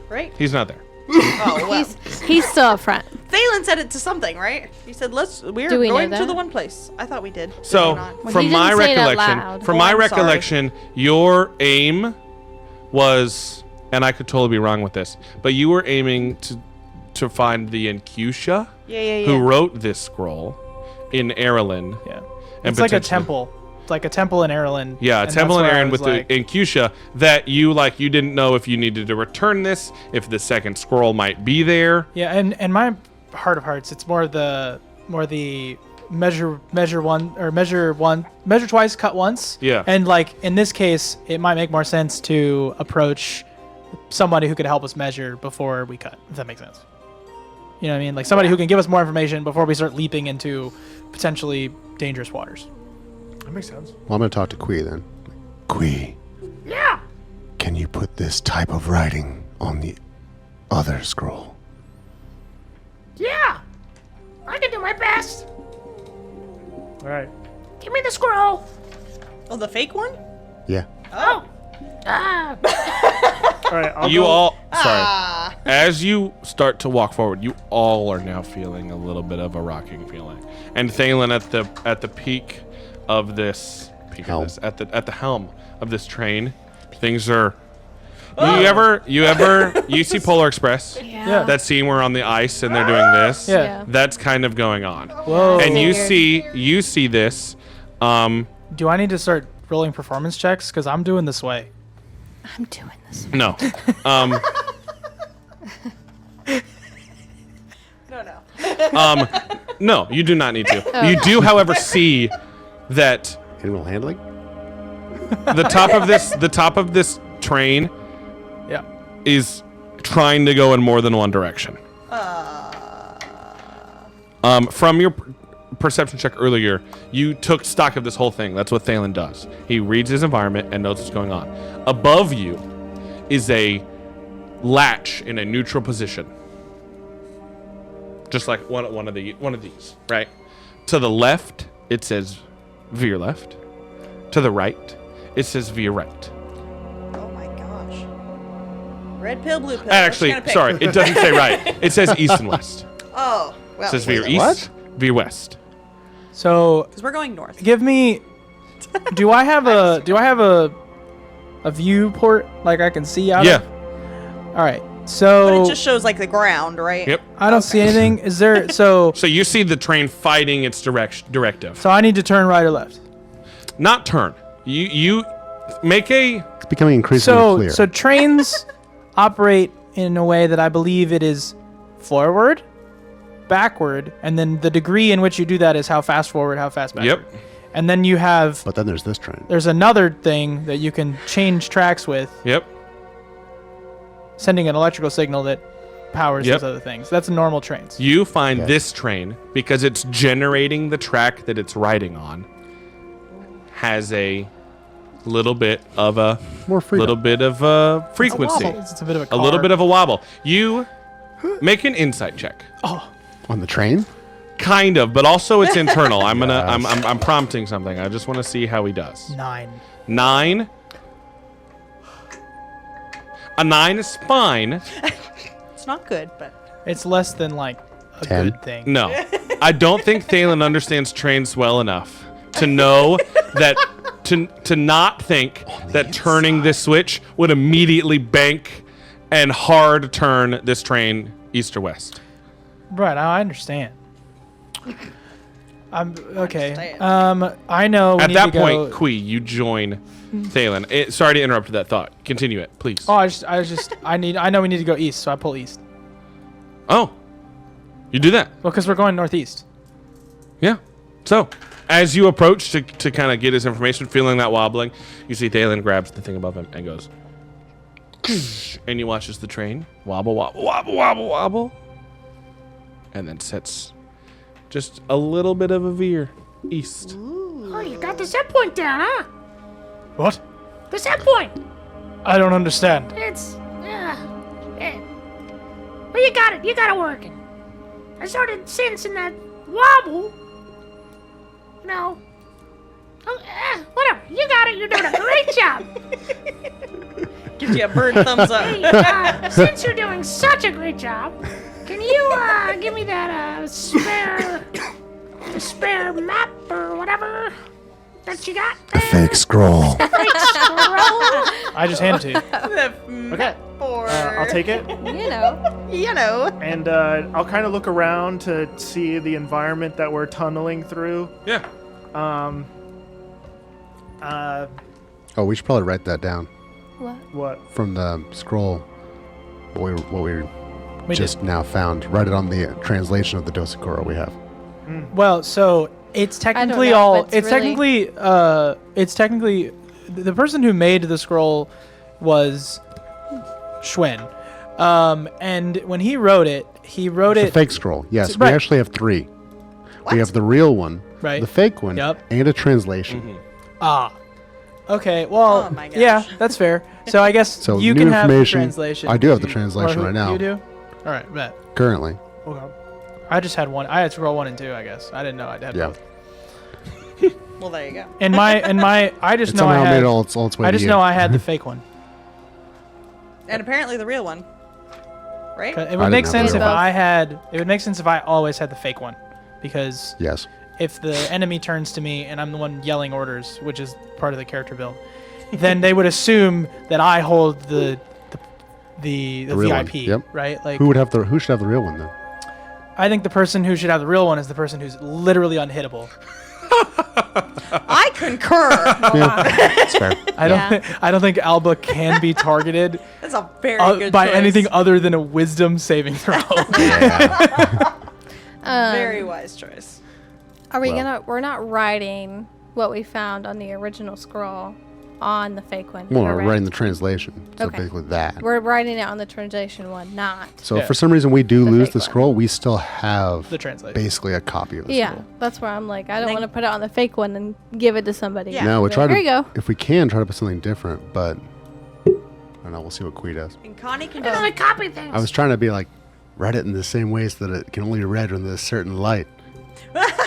right? He's not there. Oh well. He's still up front. Phelan said it to something, right? He said, we're Do we know going to that? the one place. I thought we did. Did So we not? Well, from he my didn't say it out recollection, loud. from Oh, my I'm sorry. recollection, your aim was, and I could totally be wrong with this, but you were aiming to find the Incutia Yeah. who wrote this scroll in Erelin. Yeah. And It's like a potentially- temple. It's like a temple in Erelin. Yeah, a and temple in that's where I Aaron was with like, the Incutia that you didn't know if you needed to return this, if the second scroll might be there. Yeah, and my heart of hearts, it's more the measure twice, cut once. Yeah. And like in this case, it might make more sense to approach somebody who could help us measure before we cut, if that makes sense. You know what I mean? Like somebody who can give us more information before we start leaping into potentially dangerous waters. That makes sense. Well, I'm going to talk to Kui then. Kui, Yeah. can you put this type of writing on the other scroll? Yeah. I can do my best. All right. Give me the scroll. Oh, the fake one? Yeah. Oh. Ah. All right. I'll You go- all, sorry. As you start to walk forward, you all are now feeling a little bit of a rocking feeling. And Thalen at the peak of this, Helm. at the helm of this train, things are. You see Polar Express? Yeah. That scene where on the ice and they're doing this. Yeah. That's kind of going on. Whoa. And Figured. you see this. Do I need to start rolling performance checks? Because I'm doing this way. I'm doing this. No. No. No, you do not need to. You do, however, see that Animal handling? the top of this train Yeah. is trying to go in more than one direction. From your perception check earlier, you took stock of this whole thing. That's what Thalen does. He reads his environment and knows what's going on. Above you is a latch in a neutral position, just like one of these. Right to the left, it says veer left. To the right, it says veer right. Oh my gosh. Red pill, blue pill. What Actually, you gonna pick? sorry, it doesn't say right. It says east and west. Oh, well. It says veer Because east, veer west. So we're going north. give me. Do I have a viewport like I can see out Yeah. of? All right. But So it just shows like the ground, right? Yep. I don't see anything. Is there? So So you see the train fighting its directive. so I need to turn right or left. Not turn. You make a. It's becoming increasingly clear. So trains operate in a way that I believe it is forward, backward, and then the degree in which you do that is how fast forward, how fast backward. Yep. And then you have But then there's this train. there's another thing that you can change tracks with, Yep. sending an electrical signal that powers Yep. those other things. That's normal trains. You find Okay. this train because it's generating the track that it's riding on. Has a little bit of a More freedom. little bit of a frequency, It's a bit of a a car. little bit of a wobble. You make an insight check. On the train? Kind of, but also it's internal. I'm gonna Yes. I'm prompting something. I just want to see how he does. 9. 9. A 9 is fine. It's not good, but It's less than like a 10. good thing. No, I don't think Thalen understands trains well enough to know that to not think that turning this switch would immediately bank and hard turn this train east or west. Right, I understand. I'm okay. Understand. I know. We At need that to point, go, Kui, you join Thalen. Sorry to interrupt that thought. Continue it, please. I know we need to go east, so I pull east. Oh, you do that. Well, because we're going northeast. Yeah. So, as you approach to kind of get his information, feeling that wobbling, you see Thalen grabs the thing above him and goes, and he watches the train wobble, wobble, wobble, wobble, wobble, and then sets just a little bit of a veer east. Oh, you got the set point down, huh? What? The set point. I don't understand. It's, well, you got it. You got it working. I started sensing that wobble. No. Oh, whatever. You got it. You're doing a great job. gives you a bird thumbs up. Hey, since you're doing such a great job, can you give me that spare map or whatever that you got? A fake scroll. Fake scroll. I just hand it to you. Okay. I'll take it, You know. and I'll kind of look around to see the environment that we're tunneling through. Yeah. Oh, we should probably write that down What? from from the scroll. What we We just now found. Write it on the translation of the Dosakura we have. Well, so it's technically know, all. but It's really- technically the person who made the scroll was Schwen, and when he wrote it, It's a fake scroll. Yes, we Right. actually have 3. What? We have the real one, Right. the fake one, Yep. and a translation. Okay, well, Oh my gosh. yeah, that's fair. So I guess So you new can have the information. translation. I do have the Or translation who- right now. You do? All right, bet. Currently. Okay. I just had one. I had scroll 1 and 2. I guess I didn't know I had Yeah. both. Well, there you go. And my, I just It know I somehow had. made all its way I to just you. know I had the fake one. And apparently the real one. Right? 'Cause It I would didn't make have sense the if real one. I had. It would make sense if I always had the fake one, because Yes. if the enemy turns to me and I'm the one yelling orders, which is part of the character build, then they would assume that I hold the real one, VIP, yep. right? Like, Who should have the real one then? I think the person who should have the real one is the person who's literally unhittable. I concur. That's fair. I don't think Alba can be targeted That's a very good by choice. anything other than a wisdom saving throw. Very wise choice. Are we Well. we're not writing what we found on the original scroll on the fake one. Well, we're correct? writing the translation. So Okay. basically that. We're writing it on the translation one, not. So Yeah. if for some reason we do The lose fake the one. scroll, we still have The translation. basically a copy of the Yeah, scroll. that's where I'm like, I don't Then- want to put it on the fake one and give it to somebody. Yeah. No, we But try Here you to, go. if we can, try to put something different, but I don't know, we'll see what Kui does. And Connie can I can only copy things. I was trying to be like, write it in the same way so that it can only be read when there's a certain light.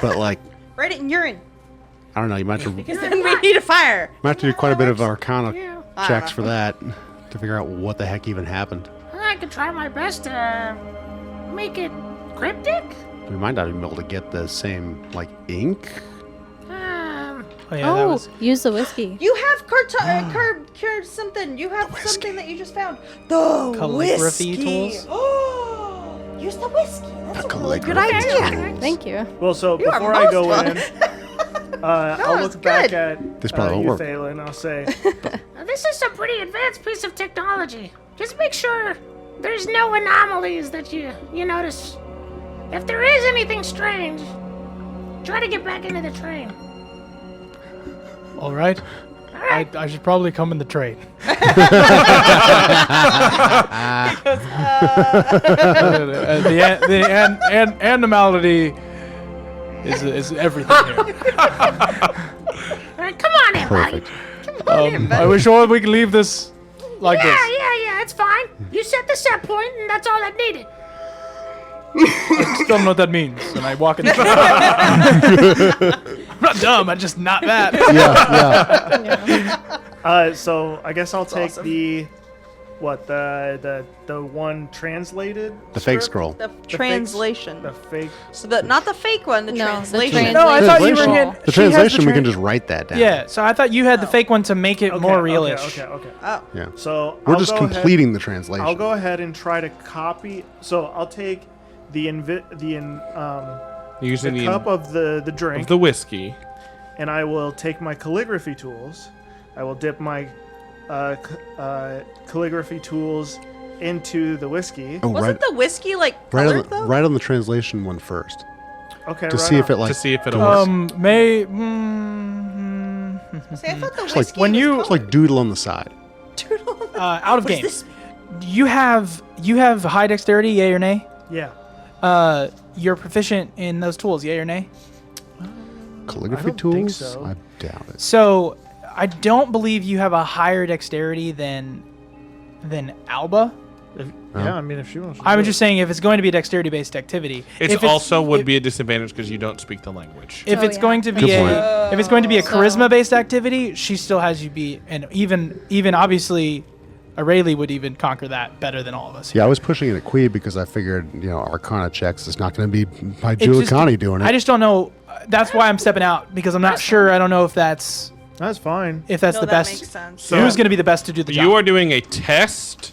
But like, write it in urine. I don't know, you might have to, Because then we need a fire. might have to do quite a bit of Arcana Yeah. checks for that to figure out what the heck even happened. I could try my best to make it cryptic. We might not even be able to get the same like ink. Oh yeah, that was. Use the whiskey. You have something. You have something that you just found. The Calligraphy whiskey. tools? Oh, use the whiskey. That's a really good calligraphy idea. tools. Thank you. Well, so You are before I most go welcome. in, I'll it's look back good. at This probably won't you, work. Thalen. I'll say, Now, this is a pretty advanced piece of technology. Just make sure there's no anomalies that you notice. If there is anything strange, try to get back into the train. All right. I should probably come in the train. The animality is everything here. All right, come on in, buddy. Perfect. Are we sure we can leave this like this? Yeah, it's fine. You set the set point, and that's all that needed. I still don't know what that means. And I walk in the train. I'm not dumb. I'm just not that. Yeah. So I guess I'll take the one translated. The fake script? scroll. The fake- translation. The fake. So not the fake one, the No, the translation. No, I thought you were Translation. getting The translation, we can just write that down. Yeah, so I thought you had the fake one to make it more realish. Okay. Oh. Yeah. So We're I'll just go completing the translation. I'll go ahead and try to copy. So I'll take the Using the cup of the drink, of the whiskey. and I will take my calligraphy tools. I will dip my calligraphy tools into the whiskey. Oh, Wasn't the whiskey like right colored on, though? right on the translation one first Okay, to right see if on. it like To see if it'll work. See, I thought the like whiskey when was you- it's like doodle on the side. colored. out of What does game. this You have high dexterity, yay or nay? Yeah. You're proficient in those tools, yay or nay? Calligraphy don't think tools? so. I doubt it. So I don't believe you have a higher dexterity than Alba. Yeah, I mean, if she wants to. I do was it. just saying if it's going to be a dexterity-based activity, It if also would if- be a disadvantage because you don't speak the language. if Oh, it's yeah. going to be Good point. if it's going to be a So- charisma-based activity, she still has you beat, and even obviously, Aurelie would even conquer that better than all of us. Yeah, I was pushing it at Quee because I figured, Arcana checks is not going to be by It just- Giulicani doing it. I just don't know. That's why I'm stepping out because I'm not sure. I don't know if that's That's fine. the No, that best. makes sense. So- Who's going to be the best to do the job? You are doing a test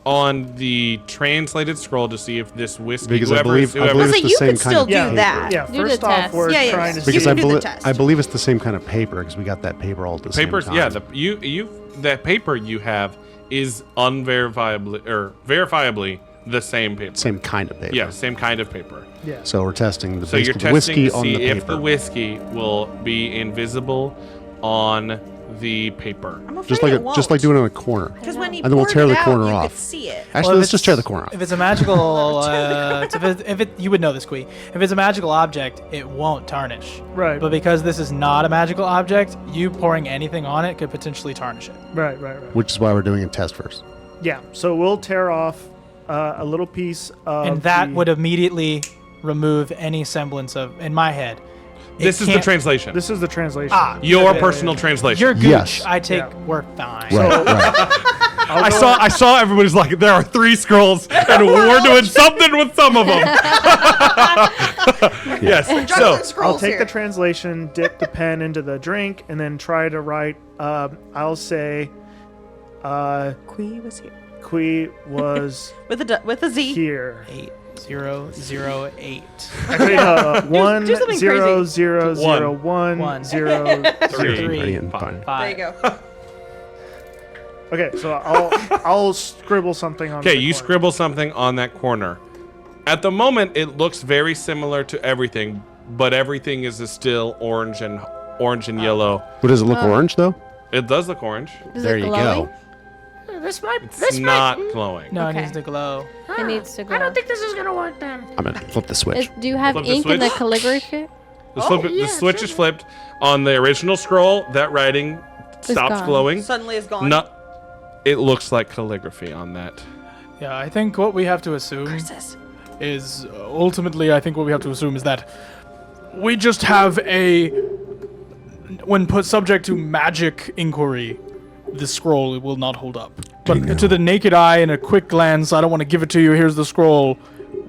on the translated scroll to see if this whiskey. Because I whoever, believe whoever Well, it's so the you same could kind still of do paper. that. Yeah, Do the first off, test. we're Yeah, trying to You Because see. can do the test. I believe it's the same kind of paper because we got that paper all at the papers. same time. Yeah, that paper you have is verifiably the same paper. Same kind of paper. Yeah, same kind of paper. Yeah. So we're testing the So you're basically testing whiskey to on see the if paper. the whiskey will be invisible on the paper. I'm afraid just like doing it on a corner. Because when you And then we'll poured tear it the out, corner you off. could see it. Actually, Well, if let's just it's- tear the corner off. If it's a magical, you would know this, Quee. If it's a magical object, it won't tarnish. Right. But because this is not a magical object, you pouring anything on it could potentially tarnish it. Right. Which is why we're doing a test first. Yeah. So we'll tear off a little piece of. And that the- would immediately remove any semblance of, in my head. it This is the can't- translation. This is the translation. Your okay. personal translation. You're gooch. Yes. I take, Yeah. we're fine. Right, right. I saw everybody's like, there are 3 scrolls, and we're doing something with some of them. Yes. Juggling So scrolls I'll take here. the translation, dip the pen into the drink, and then try to write. I'll say, Quee was here. Quee was With a Z. here. 8008. Actually, no, one do something zero crazy. zero zero One. one zero. 3. Three. Fine. There you go. Okay, so I'll scribble something on. Okay, the you corner. scribble something on that corner. At the moment, it looks very similar to everything, but everything is still orange and yellow. But does it look orange though? It does look orange. Is There it you glowing? go. This might. It's This not might. glowing. No, Okay. it needs to glow. It needs to glow. I don't think this is gonna work then. I'm gonna flip the switch. Do you have Flip the ink in the switch. calligraphy? The switch is flipped on the original scroll. That writing stops gone. glowing. Suddenly it's gone. No, it looks like calligraphy on that. Yeah, I think what we have to assume Curses. is ultimately, I think what we have to assume is that we just have when put subject to magic inquiry, the scroll will not hold up. But to the naked eye and a quick glance, I don't want to give it to you. Here's the scroll.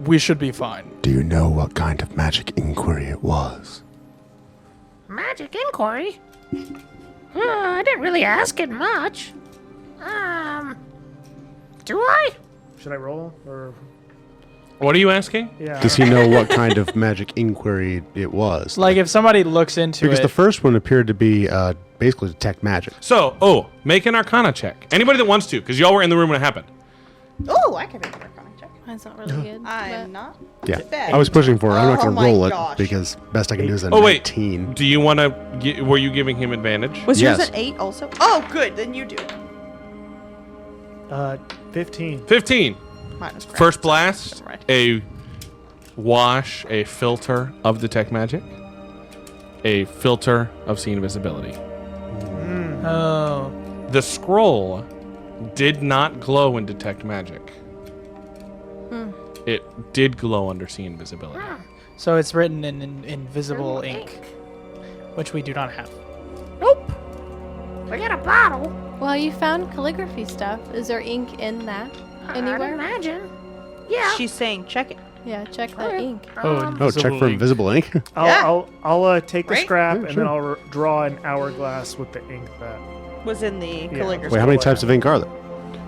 We should be fine. Do you know what kind of magic inquiry it was? Magic inquiry. I didn't really ask it much. Do I? Should I roll or? What are you asking? Yeah. Does he know what kind of magic inquiry it was? Like if somebody looks into because it, the first one appeared to be basically detect magic. So, make an Arcana check. Anybody that wants to, because y'all were in the room when it happened. Oh, I can make an Arcana check. Mine's not really good. I'm not. Yeah. bad. I was pushing for it. I'm not Oh going to my roll gosh. it because best I can do is a Oh, wait. 19. Do you want to? Were you giving him advantage? Was yours Yes. an 8 also? Oh, good. Then you do. 15. 15. Mine was crap. First blast, Right. a wash, a filter of detect magic, a filter of see invisibility. Oh. The scroll did not glow in detect magic. It did glow under see invisibility. So it's written in invisible ink, which we do not have. Nope. We got a bottle. Well, you found calligraphy stuff. Is there ink in that I'd anywhere? imagine. Yeah. She's saying check it. Yeah, check that ink. Oh, check for invisible ink. I'll take the Right? scrap Yeah, and sure. then I'll draw an hourglass with the ink that. Was in the calligraphy. Wait, how many types of ink are there?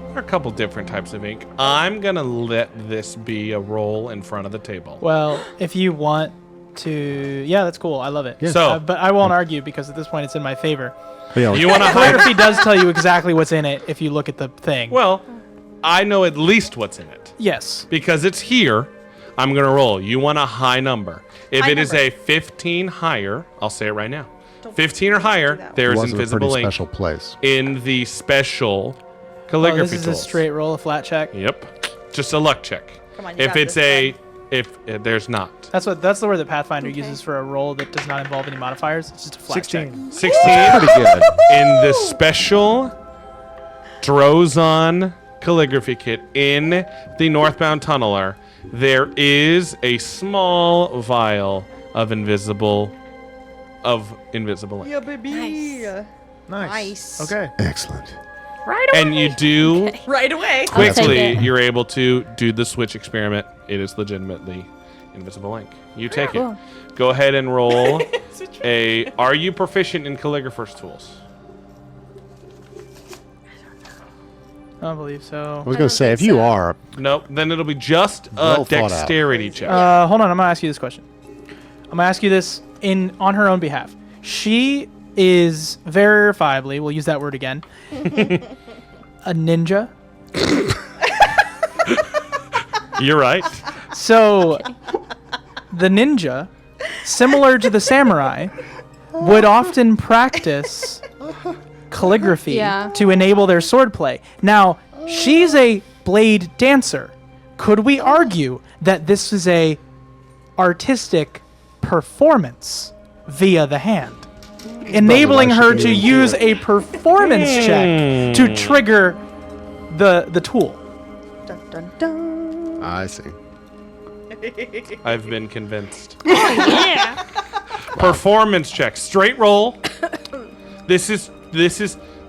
There are a couple different types of ink. I'm going to let this be a roll in front of the table. Well, if you want to, yeah, that's cool. I love it. Yeah. So- But I won't argue because at this point it's in my favor. But yeah, You want to Calligraphy does tell you exactly what's in it if you look at the thing. Well, I know at least what's in it. Yes. Because it's here, I'm going to roll. You want a high number. If High it is number. a 15 higher, I'll say it right now. 15 or do higher, that. there it is wasn't a invisible pretty ink special place. in the special Oh, calligraphy this is tools. a straight roll, a flat check. Yep. Just a luck check. Come on, you If got it's this, if there's not. That's the word that Pathfinder uses for a roll that does not involve any modifiers. It's just a flat 16. 16 Pretty good. in the special Drozon calligraphy kit in the Northbound Tunneler, there is a small vial of invisible ink. Yeah, baby. Nice. Nice. Okay. Excellent. Right away. And you do Right away. I'll take quickly, it. you're able to do the switch experiment. It is legitimately invisible ink. You take Cool. it. Go ahead and roll a. Are you proficient in calligrapher's tools? I don't believe I so. was going to say, if you are, Nope. Then it'll be just a Well thought out. dexterity check. Hold on, I'm gonna ask you this question. I'm gonna ask you this on her own behalf. She is verifiably, we'll use that word again, a ninja. You're right. So the ninja, similar to the samurai, would often practice calligraphy Yeah. to enable their swordplay. Now, she's a blade dancer. Could we argue that this is a artistic performance via the hand, enabling why her she to can do use a performance check to trigger the tool? Dun, dun, dun. I see. I've been convinced. Yeah. Performance check. Straight roll. This is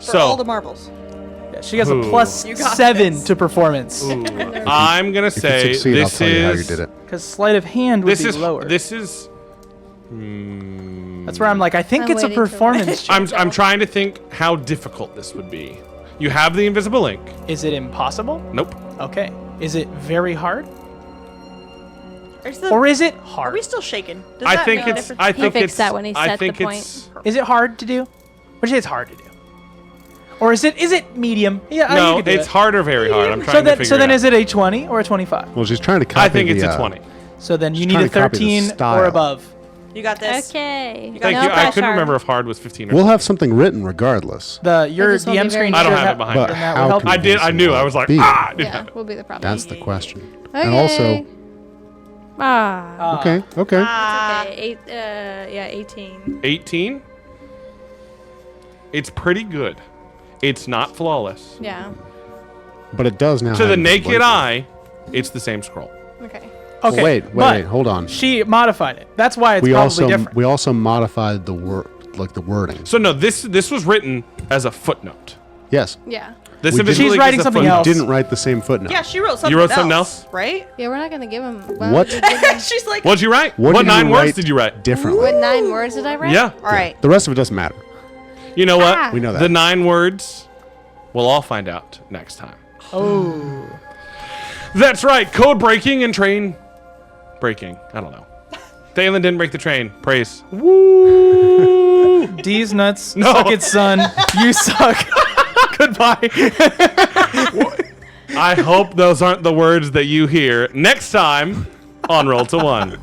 For all the so. marbles. She has a Ooh. plus You got 7 this. to performance. I'm gonna If you say succeed, I'll this tell you how you is did it. Because sleight of hand would this be is lower. this is. That's where I'm like, I think I'm it's a waiting for performance check. I'm trying to think how difficult this would be. You have the invisible ink. Is it impossible? Nope. Okay. Is it very hard? Is, the, Or is it are hard? we still shaking? Does I that think make a it's. difference? I He think fixed it's. that when he I set the think point. it's. Is it hard to do? Would you say it's hard to do? Or is it medium? Yeah, you No, could do it's it. hard or very hard. I'm trying So to then, figure so then it is it a 20 or a 25? Well, she's trying to copy I think it's the, a 20. So then you She's need a trying to copy the 13 or style. above. You got this. Okay. got Thank no you. I couldn't pressure. remember if hard was 15 or. We'll have something written regardless. Your just won't be DM very screen I don't should have it behind But me. then that will how help you. I did. I knew. I was like, Be. ah. I didn't Yeah, have it. will be the problem. That's the question. Okay. And also, Ah. okay. Okay. 18. 18. It's pretty good. It's not flawless. Yeah. But it does now. To have the invisible naked ink. eye, it's the same scroll. Okay. Okay. Wait, but hold on. She modified it. That's why it's We probably different. also modified the the wording. So no, this was written as a footnote. Yes. Yeah. This We invisible She's ink writing is a something footnote. else. Didn't write the same footnote. Yeah, she wrote something wrote something else? right? Yeah, we're not gonna give him. What? She's like, What'd you write? What What did 9 you words write did you write? Differently. What 9 words did I write? Yeah. all right. The rest of it doesn't matter. You know what? Ah. We know that. The 9 words, we'll all find out next time. Oh. That's right. Code breaking and train breaking. I don't know. Thalen didn't break the train. Praise. Woo! D's nuts. No. Suck it, son. You suck. Goodbye. I hope those aren't the words that you hear next time on Roll to One.